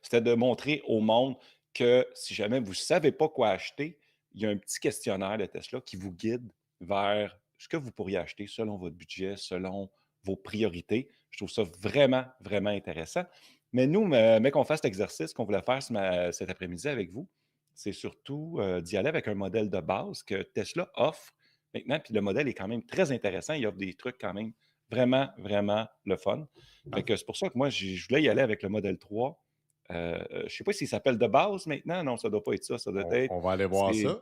C'était de montrer au monde que si jamais vous ne savez pas quoi acheter, il y a un petit questionnaire de Tesla qui vous guide vers ce que vous pourriez acheter selon votre budget, selon vos priorités. Je trouve ça vraiment, vraiment intéressant. Mais nous, mais qu'on fasse l'exercice qu'on voulait faire cet après-midi avec vous, c'est surtout d'y aller avec un modèle de base que Tesla offre maintenant. Puis le modèle est quand même très intéressant. Il offre des trucs quand même vraiment, vraiment le fun. Fait que c'est pour ça que moi, je voulais y aller avec le modèle 3. Je ne sais pas s'il s'appelle de base maintenant. Non, ça ne doit pas être ça. Ça doit être. On va aller voir C'est, ça.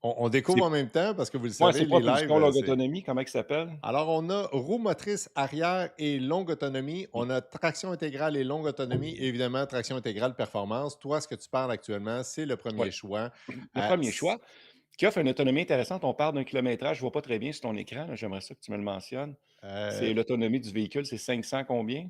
On découvre c'est, en même temps parce que vous le ouais, savez, c'est les propulsion lives, longue c'est autonomie. Comment il s'appelle? alors, on a roue motrice arrière et longue autonomie. Oui. On a traction intégrale et longue autonomie. Et évidemment, traction intégrale performance. Toi, ce que tu parles actuellement, c'est le Ouais. premier choix. Le premier choix, qui offre une autonomie intéressante. On parle d'un kilométrage. Je ne vois pas très bien sur ton écran, là. J'aimerais ça que tu me le mentionnes. Euh, C'est l'autonomie du véhicule. C'est 500 combien?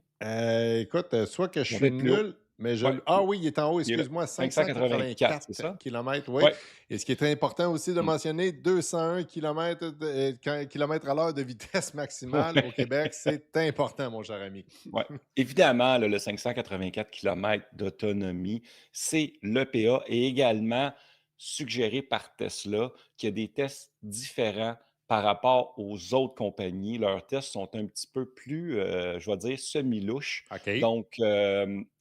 écoute, soit que je Il va suis être plus haut. nul, mais Ouais. ah oui, il est en haut, Il est là. excuse-moi, 584, c'est 584 ça? km, oui. Oui. Et ce qui est très important aussi de Mm. mentionner, 201 km à l'heure de vitesse maximale au Québec, c'est important, mon cher ami. Ouais. Évidemment, là, le 584 kilomètres d'autonomie, c'est l'EPA et également suggéré par Tesla, qu'il y a des tests différents par rapport aux autres compagnies. Leurs tests sont un petit peu plus, je vais dire, semi-louches, OK. donc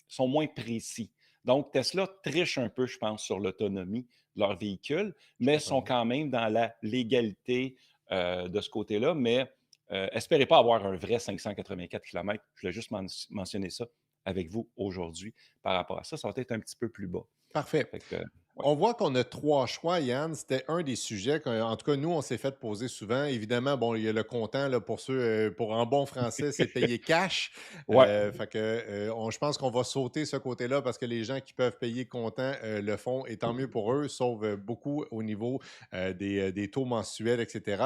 sont moins précis. Donc, Tesla triche un peu, je pense, sur l'autonomie de leur véhicule, Je mais comprends sont bien. quand même dans la légalité de ce côté-là. Mais espérez pas avoir un vrai 584 kilomètres. Je voulais juste mentionner ça avec vous aujourd'hui par rapport à ça. Ça va être un petit peu plus bas. Parfait. Fait que, ouais. On voit qu'on a 3 choix, Yann. C'était un des sujets qu'en tout cas, nous, on s'est fait poser souvent. Évidemment, bon, il y a le comptant là, pour ceux, pour en bon français, c'est payer cash. Ouais. Fait que, je pense qu'on va sauter ce côté-là parce que les gens qui peuvent payer comptant le font et tant mieux pour eux, sauf beaucoup au niveau des taux mensuels, etc.